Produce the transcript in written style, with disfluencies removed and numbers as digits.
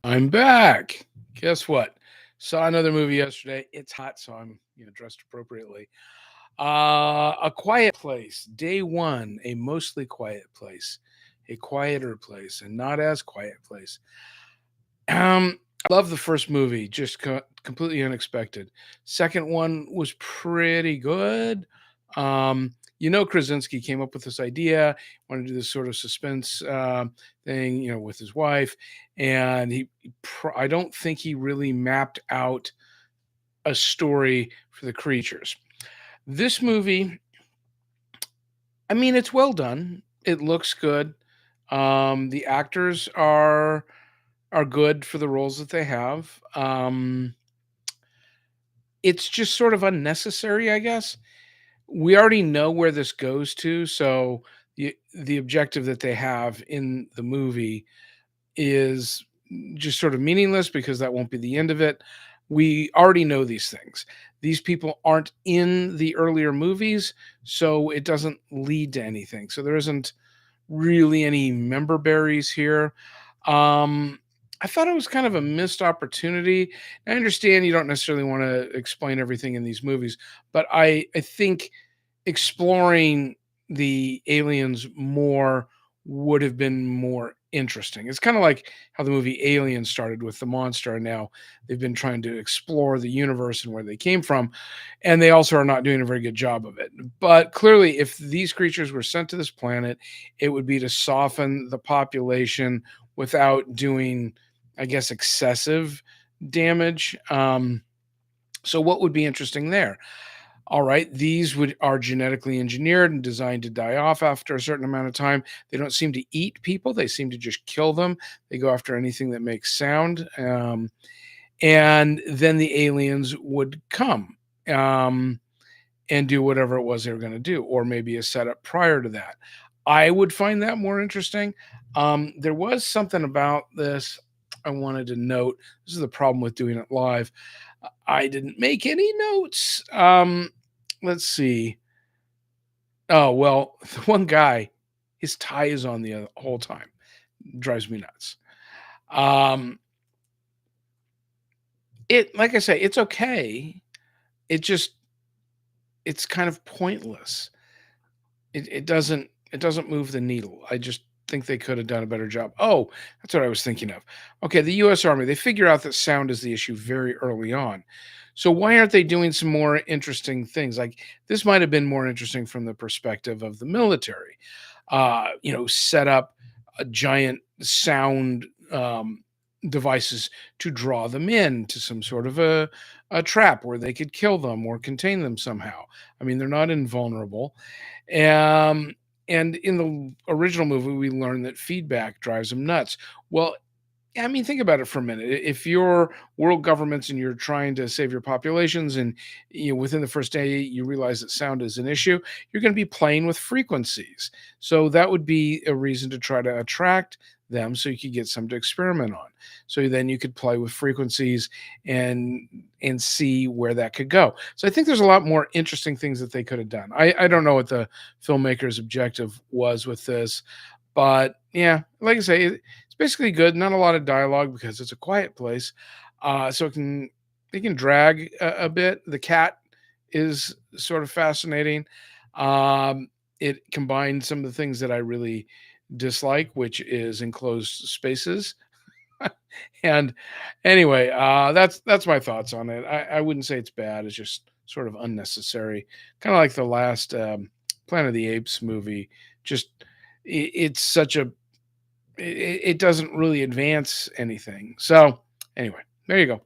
I'm back. Guess what? Saw another movie yesterday. It's hot, so I'm dressed appropriately. A Quiet Place, Day One, a mostly quiet place, a quieter place, and not as quiet place. I love the first movie, just completely unexpected. Second one was pretty good. Krasinski came up with this idea, wanted to do this sort of suspense thing, with his wife, and I don't think he really mapped out a story for the creatures. This movie, I mean, it's well done. It looks good. The actors are good for the roles that they have. It's just sort of unnecessary, I guess. We already know where this goes to, so the objective that they have in the movie is just sort of meaningless because that won't be the end of it. We already know these things. These people aren't in the earlier movies, so it doesn't lead to anything. So there isn't really any member berries here. Um, I thought it was kind of a missed opportunity. I understand you don't necessarily want to explain everything in these movies, but I think exploring the aliens more would have been more interesting. It's kind of like how the movie Alien started with the monster, and now they've been trying to explore the universe and where they came from, and they also are not doing a very good job of it. But clearly, if these creatures were sent to this planet, it would be to soften the population without doing, I guess, excessive damage. So, what would be interesting there? All right, these are genetically engineered and designed to die off after a certain amount of time. They don't seem to eat people; they seem to just kill them. They go after anything that makes sound, and then the aliens would come and do whatever it was they were going to do, or maybe a setup prior to that. I would find that more interesting. There was something about this I wanted to note. This is the problem with doing it live. I didn't make any notes. Let's see. Oh, well, the one guy, his tie is on the whole time. Drives me nuts. Um, like I say, it's okay. It just, it's kind of pointless. It doesn't move the needle. I just think they could have done a better job. Oh, that's what I was thinking of. Okay, the US Army, they figure out that sound is the issue very early on. So why aren't they doing some more interesting things? Like this might have been more interesting from the perspective of the military. Set up a giant sound devices to draw them in to some sort of a trap where they could kill them or contain them somehow. I mean, they're not invulnerable. Um, and in the original movie, we learned that feedback drives them nuts. Well, I mean, think about it for a minute. If you're world governments and you're trying to save your populations, and within the first day you realize that sound is an issue, you're going to be playing with frequencies. So that would be a reason to try to attract them, so you could get some to experiment on. So then you could play with frequencies and see where that could go. So I think there's a lot more interesting things that they could have done. I don't know what the filmmaker's objective was with this, but yeah, like I say, it's basically good. Not a lot of dialogue because it's a quiet place, so it can drag a bit. The cat is sort of fascinating. It combines some of the things that I really dislike, which is enclosed spaces. And anyway, that's my thoughts on it. I wouldn't say it's bad. It's just sort of unnecessary, kind of like the last Planet of the Apes movie. Just it's such a it doesn't really advance anything. So anyway, there you go.